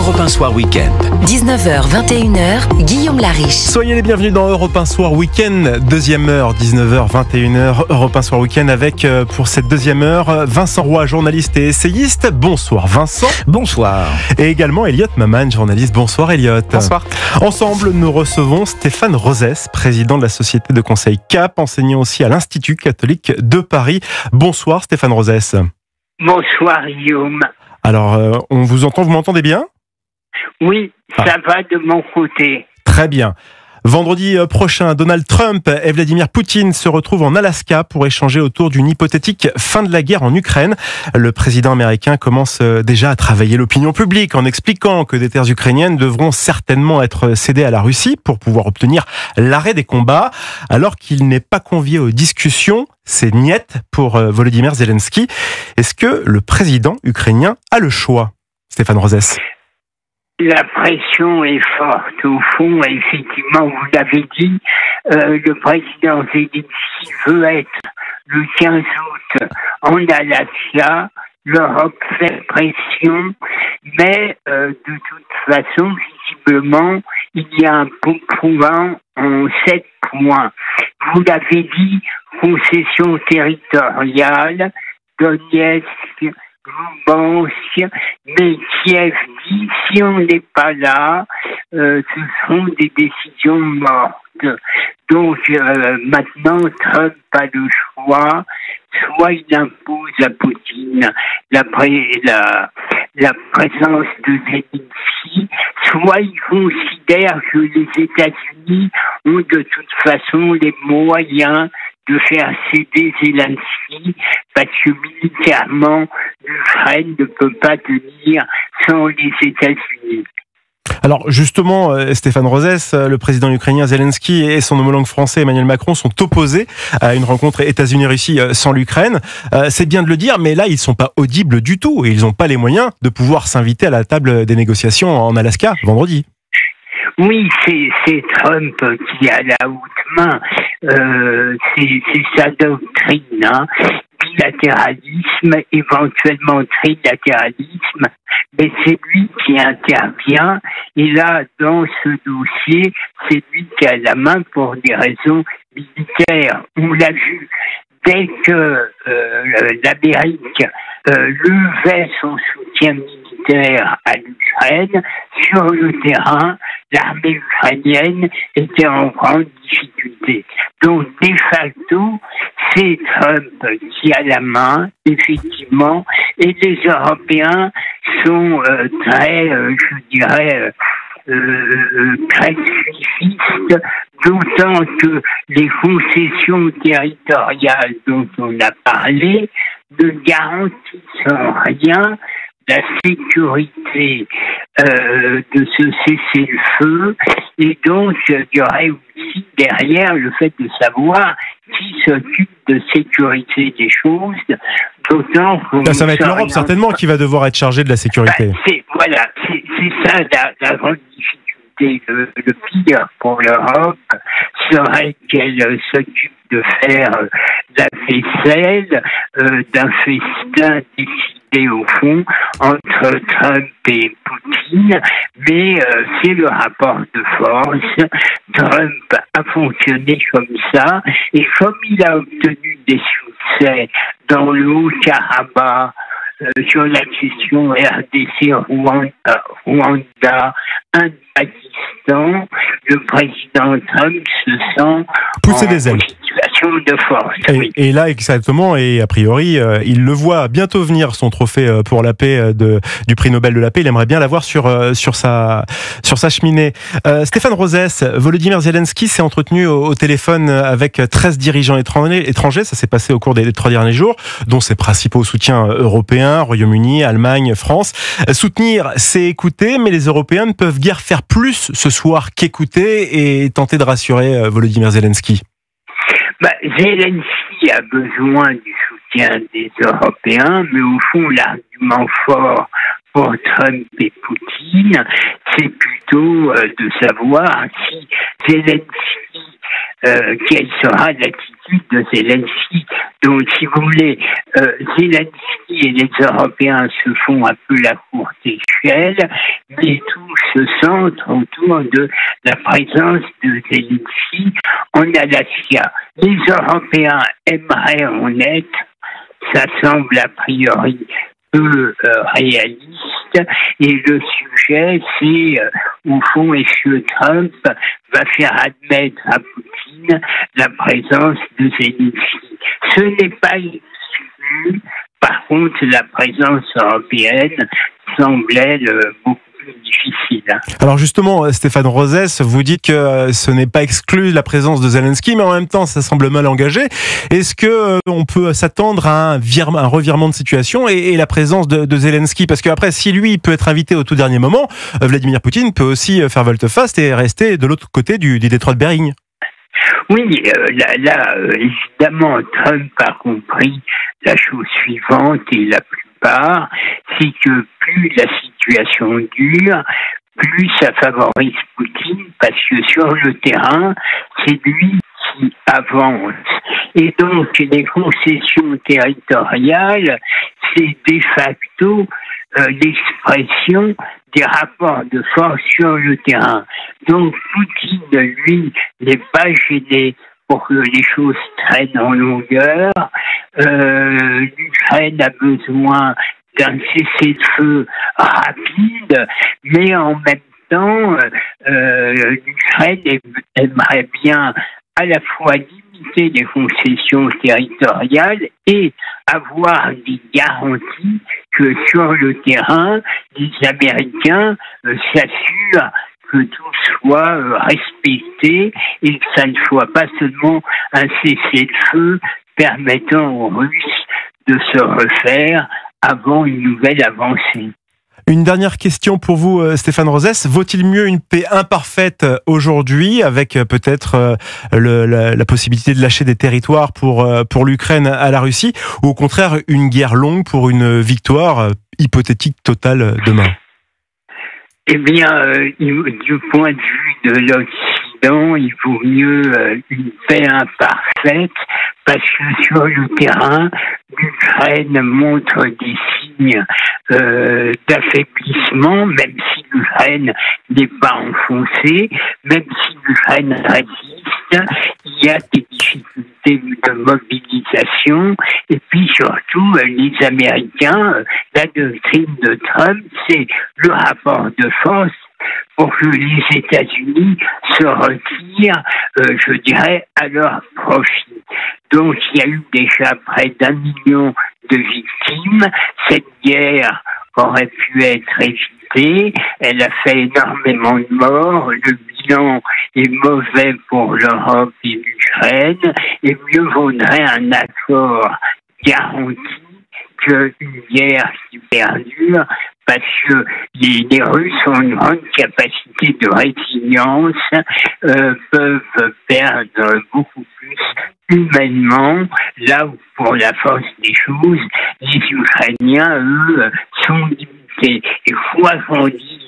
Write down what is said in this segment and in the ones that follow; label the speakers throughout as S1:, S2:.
S1: Europe 1 Soir Week-end.
S2: 19h, 21h, Guillaume Lariche.
S3: Soyez les bienvenus dans Europe 1 Soir Week-end, deuxième heure, 19h, 21h, Europe 1 Soir Week-end avec, pour cette deuxième heure, Vincent Roy, journaliste et essayiste. Bonsoir Vincent.
S4: Bonsoir.
S3: Et également Elliot Maman, journaliste. Bonsoir Elliot.
S4: Bonsoir.
S3: Ensemble, nous recevons Stéphane Rosès, président de la société de conseil CAP, enseignant aussi à l'Institut catholique de Paris. Bonsoir Stéphane Rosès.
S5: Bonsoir Guillaume.
S3: Alors, on vous entend, vous m'entendez bien ?
S5: Oui, ça va de mon côté.
S3: Très bien. Vendredi prochain, Donald Trump et Vladimir Poutine se retrouvent en Alaska pour échanger autour d'une hypothétique fin de la guerre en Ukraine. Le président américain commence déjà à travailler l'opinion publique en expliquant que des terres ukrainiennes devront certainement être cédées à la Russie pour pouvoir obtenir l'arrêt des combats. Alors qu'il n'est pas convié aux discussions, c'est niet pour Volodymyr Zelensky. Est-ce que le président ukrainien a le choix, Stéphane Rosès ?
S5: La pression est forte au fond, et effectivement, vous l'avez dit, le président Zelensky veut être le 15 août en Alaska. L'Europe fait pression, mais de toute façon, visiblement, il y a un pot pouvant en 7 points. Vous l'avez dit, concession territoriale, Donetsk, Lugansk, mais Kiev dit, si on n'est pas là, ce seront des décisions mortes. Donc maintenant, Trump a le choix, soit il impose à Poutine la présence de Zelensky, soit il considère que les États-Unis ont de toute façon les moyens de faire céder Zelensky, parce que militairement, l'Ukraine ne peut pas tenir sans les États-Unis.
S3: Alors justement, Stéphane Rosès, le président ukrainien Zelensky et son homologue français Emmanuel Macron sont opposés à une rencontre États-Unis-Russie sans l'Ukraine. C'est bien de le dire, mais là, ils ne sont pas audibles du tout et ils n'ont pas les moyens de pouvoir s'inviter à la table des négociations en Alaska vendredi.
S5: Oui, c'est Trump qui a la haute main. C'est sa doctrine, hein. Bilatéralisme, éventuellement trilatéralisme, mais c'est lui qui intervient. Et là, dans ce dossier, c'est lui qui a la main pour des raisons militaires. On l'a vu dès que l'Amérique levait son soutien militaire à l'Ukraine, sur le terrain, l'armée ukrainienne était en grande difficulté. Donc, de facto, c'est Trump qui a la main, effectivement, et les Européens sont très, je dirais, très suivistes, d'autant que les concessions territoriales dont on a parlé ne garantissent rien la sécurité de ce cessez-le-feu, et donc il y aurait aussi derrière le fait de savoir qui s'occupe de sécuriser des choses, d'autant que
S3: ça va être l'Europe certainement qui va devoir être chargée de la sécurité.
S5: C'est ça la grande difficulté. Le pire pour l'Europe serait qu'elle s'occupe de faire la vaisselle d'un festin décidé au fond entre Trump et Poutine, mais c'est le rapport de force. Trump a fonctionné comme ça, et comme il a obtenu des succès dans le Haut-Karabakh, sur la question RDC, Rwanda, Pakistan, le président Trump se sent
S3: pousser des ailes.
S5: Situation de force.
S3: Et là, exactement, et a priori, il le voit bientôt venir, son trophée pour la paix du prix Nobel de la paix. Il aimerait bien l'avoir sur sa cheminée. Stéphane Rosès, Volodymyr Zelensky s'est entretenu au téléphone avec 13 dirigeants étrangers. Ça s'est passé au cours des 3 derniers jours, dont ses principaux soutiens européens, Royaume-Uni, Allemagne, France. Soutenir, c'est écouter, mais les Européens ne peuvent guère faire plus ce soir qu'écouter et tenter de rassurer Volodymyr Zelensky.
S5: Zelensky a besoin du soutien des Européens, mais au fond, l'argument fort pour Trump et Poutine, c'est plutôt de savoir si Zelensky quelle sera l'attitude de Zelensky. Donc, si vous voulez, Zelensky et les Européens se font un peu la courte échelle, mais tout se centre autour de la présence de Zelensky en Alaska. Les Européens aimeraient en être, ça semble a priori peu réaliste, et le sujet, c'est, au fond, est-ce que Trump va faire admettre à Poutine la présence de Zelensky. Ce n'est pas exclu. Par contre, la présence européenne semble beaucoup plus difficile.
S3: Alors justement, Stéphane Rosès, vous dites que ce n'est pas exclu la présence de Zelensky, mais en même temps, ça semble mal engagé. Est-ce que on peut s'attendre à un revirement de situation et la présence de Zelensky? Parce qu'après, si lui peut être invité au tout dernier moment, Vladimir Poutine peut aussi faire volte-face et rester de l'autre côté du détroit de Bering.
S5: Oui, évidemment, Trump a compris la chose suivante, et la plupart, c'est que plus la situation dure, plus ça favorise Poutine, parce que sur le terrain, c'est lui qui avance. Et donc, les concessions territoriales, c'est de facto l'expression des rapports de force sur le terrain. Donc, Poutine, lui, n'est pas gêné pour que les choses traînent en longueur. L'Ukraine a besoin d'un cessez-le-feu rapide, mais en même temps, l'Ukraine aimerait bien à la fois limiter les concessions territoriales et avoir des garanties que sur le terrain, les Américains s'assurent que tout soit respecté et que ça ne soit pas seulement un cessez-le-feu permettant aux Russes de se refaire avant une nouvelle avancée.
S3: Une dernière question pour vous, Stéphane Rosès. Vaut-il mieux une paix imparfaite aujourd'hui, avec peut-être la possibilité de lâcher des territoires pour l'Ukraine à la Russie, ou au contraire une guerre longue pour une victoire hypothétique totale demain?
S5: Eh bien, du point de vue de l'Occident, il vaut mieux une paix imparfaite, parce que sur le terrain, l'Ukraine montre des signes d'affaiblissement, même si l'Ukraine n'est pas enfoncée, même si l'Ukraine résiste, il y a des difficultés de mobilisation, et puis surtout, les Américains, la doctrine de Trump, c'est le rapport de force pour que les États-Unis se retirent, je dirais, à leur profit. Donc, il y a eu déjà près d'1 million de victimes. Cette guerre aurait pu être évitée. Elle a fait énormément de morts. Le bilan est mauvais pour l'Europe et l'Ukraine. Et mieux vaudrait un accord garanti qu'une guerre qui perdure, parce que les Russes ont une grande capacité de résilience, peuvent perdre beaucoup plus humainement, là où pour la force des choses, les Ukrainiens, eux, sont limités. Et quoi qu'on dise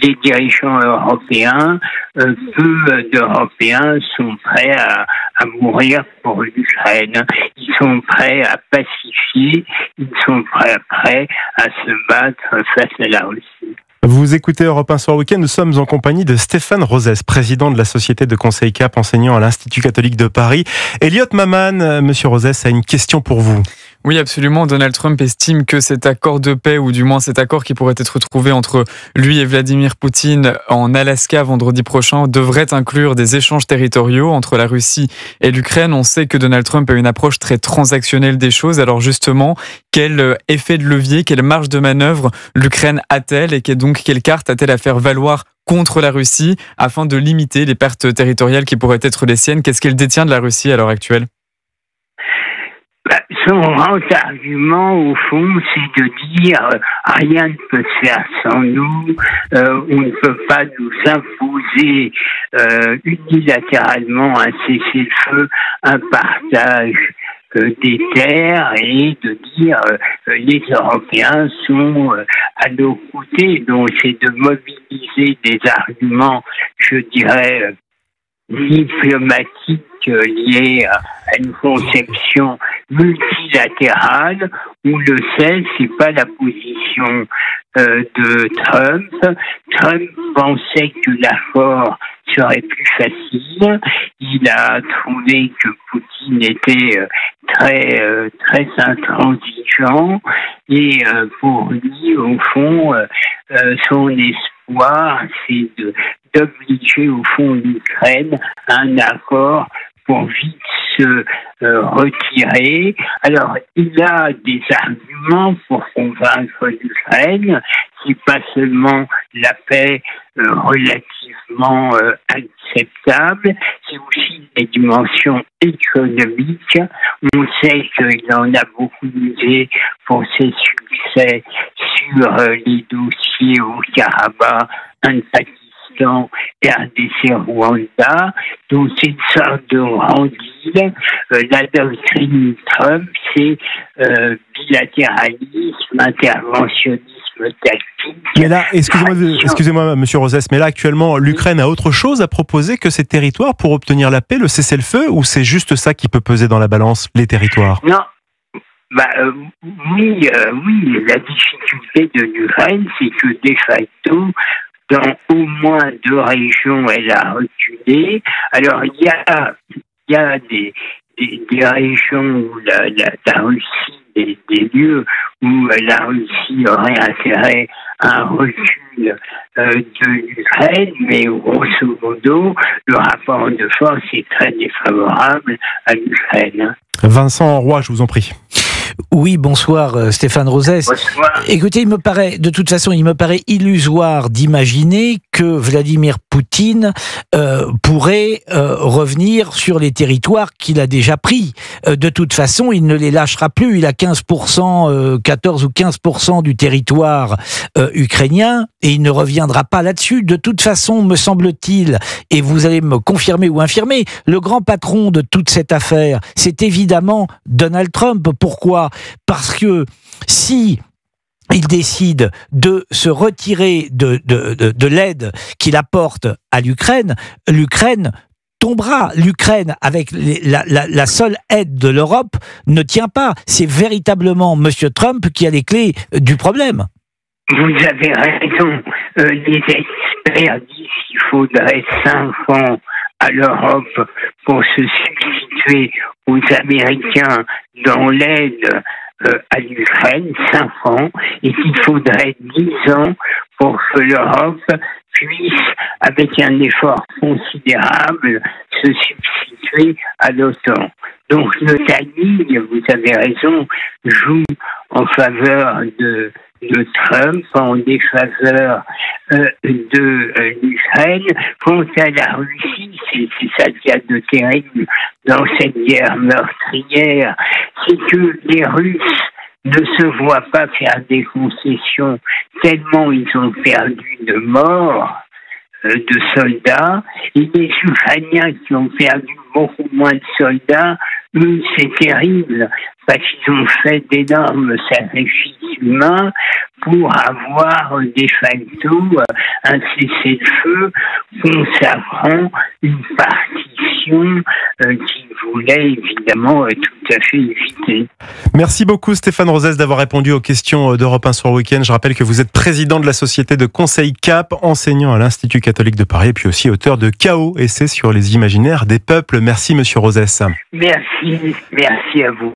S5: les dirigeants européens, peu d'Européens sont prêts à mourir pour l'Ukraine. Ils sont prêts à pacifier, ils sont prêts à se battre face à la Russie.
S3: Vous écoutez Europe 1 Soir Week-end, nous sommes en compagnie de Stéphane Rosès, président de la Société de Conseil CAP, enseignant à l'Institut catholique de Paris. Elliot Maman, monsieur Rosès, a une question pour vous.
S1: Oui, absolument. Donald Trump estime que cet accord de paix, ou du moins cet accord qui pourrait être trouvé entre lui et Vladimir Poutine en Alaska vendredi prochain, devrait inclure des échanges territoriaux entre la Russie et l'Ukraine. On sait que Donald Trump a une approche très transactionnelle des choses. Alors justement, quel effet de levier, quelle marge de manœuvre l'Ukraine a-t-elle, et quelle carte a-t-elle à faire valoir contre la Russie afin de limiter les pertes territoriales qui pourraient être les siennes? Qu'est-ce qu'elle détient de la Russie à l'heure actuelle?
S5: Son grand argument, au fond, c'est de dire rien ne peut se faire sans nous, on ne peut pas nous imposer unilatéralement un cessez-le-feu, un partage des terres, et de dire les Européens sont à nos côtés. Donc c'est de mobiliser des arguments, je dirais, diplomatique liée à une conception multilatérale. On le sait, c'est pas la position de Trump. Trump pensait que l'accord serait plus facile. Il a trouvé que Poutine était très intransigeant et pour lui, au fond, son espoir, c'est d'obliger au fond l'Ukraine à un accord pour vite se retirer. Alors, il a des arguments pour convaincre l'Ukraine. C'est pas seulement la paix relativement acceptable, c'est aussi des dimensions économiques. On sait qu'il en a beaucoup misé pour ses succès sur les dossiers au Karabakh, Pakistan, RDC, Rwanda. Donc c'est une sorte de grand deal. La doctrine Trump, c'est bilatéralisme, interventionnisme tactique.
S3: Mais là, excusez-moi, Monsieur Rosès, mais là actuellement, l'Ukraine a autre chose à proposer que ces territoires pour obtenir la paix, le cessez-le-feu, ou c'est juste ça qui peut peser dans la balance, les territoires?
S5: Non. Oui, la difficulté de l'Ukraine, c'est que de facto, dans au moins 2 régions, elle a reculé. Alors, il y a des régions où la Russie, des lieux où la Russie aurait intérêt à un recul de l'Ukraine, mais grosso modo, le rapport de force est très défavorable à l'Ukraine.
S3: Vincent Roy, je vous en prie.
S4: Oui, bonsoir Stéphane Rosès.
S5: Bonsoir.
S4: Écoutez, il me paraît illusoire d'imaginer que Vladimir Poutine pourrait revenir sur les territoires qu'il a déjà pris. De toute façon, il ne les lâchera plus. Il a 15%, 14 ou 15% du territoire ukrainien et il ne reviendra pas là-dessus. De toute façon, me semble-t-il, et vous allez me confirmer ou infirmer, le grand patron de toute cette affaire, c'est évidemment Donald Trump. Pourquoi ? Parce que si il décide de se retirer de l'aide qu'il apporte à l'Ukraine, l'Ukraine tombera. L'Ukraine, avec la seule aide de l'Europe, ne tient pas. C'est véritablement M. Trump qui a les clés du problème.
S5: Vous avez raison. Les experts disent qu'il faudrait 5 ans à l'Europe pour se substituer aux Américains dans l'aide à l'Ukraine, 5 ans, et qu'il faudrait 10 ans pour que l'Europe puisse, avec un effort considérable, se substituer à l'OTAN. Donc le timing, vous avez raison, joue en faveur de Trump, en défaveur de l'Ukraine. Quant à la Russie, c'est ça qu'il y a de terrible dans cette guerre meurtrière, c'est que les Russes ne se voient pas faire des concessions tellement ils ont perdu de morts, de soldats, et les Ukrainiens qui ont perdu beaucoup moins de soldats, eux, c'est terrible, parce qu'ils ont fait d'énormes sacrifices humains pour avoir de facto un cessez-le-feu consacrant une partition qu'ils voulaient évidemment tout à fait éviter.
S3: Merci beaucoup Stéphane Rosès d'avoir répondu aux questions d'Europe 1 sur le week-end. Je rappelle que vous êtes président de la société de conseil CAP, enseignant à l'Institut catholique de Paris et puis aussi auteur de Chaos, essai sur les imaginaires des peuples. Merci Monsieur Rosès.
S5: Merci à vous.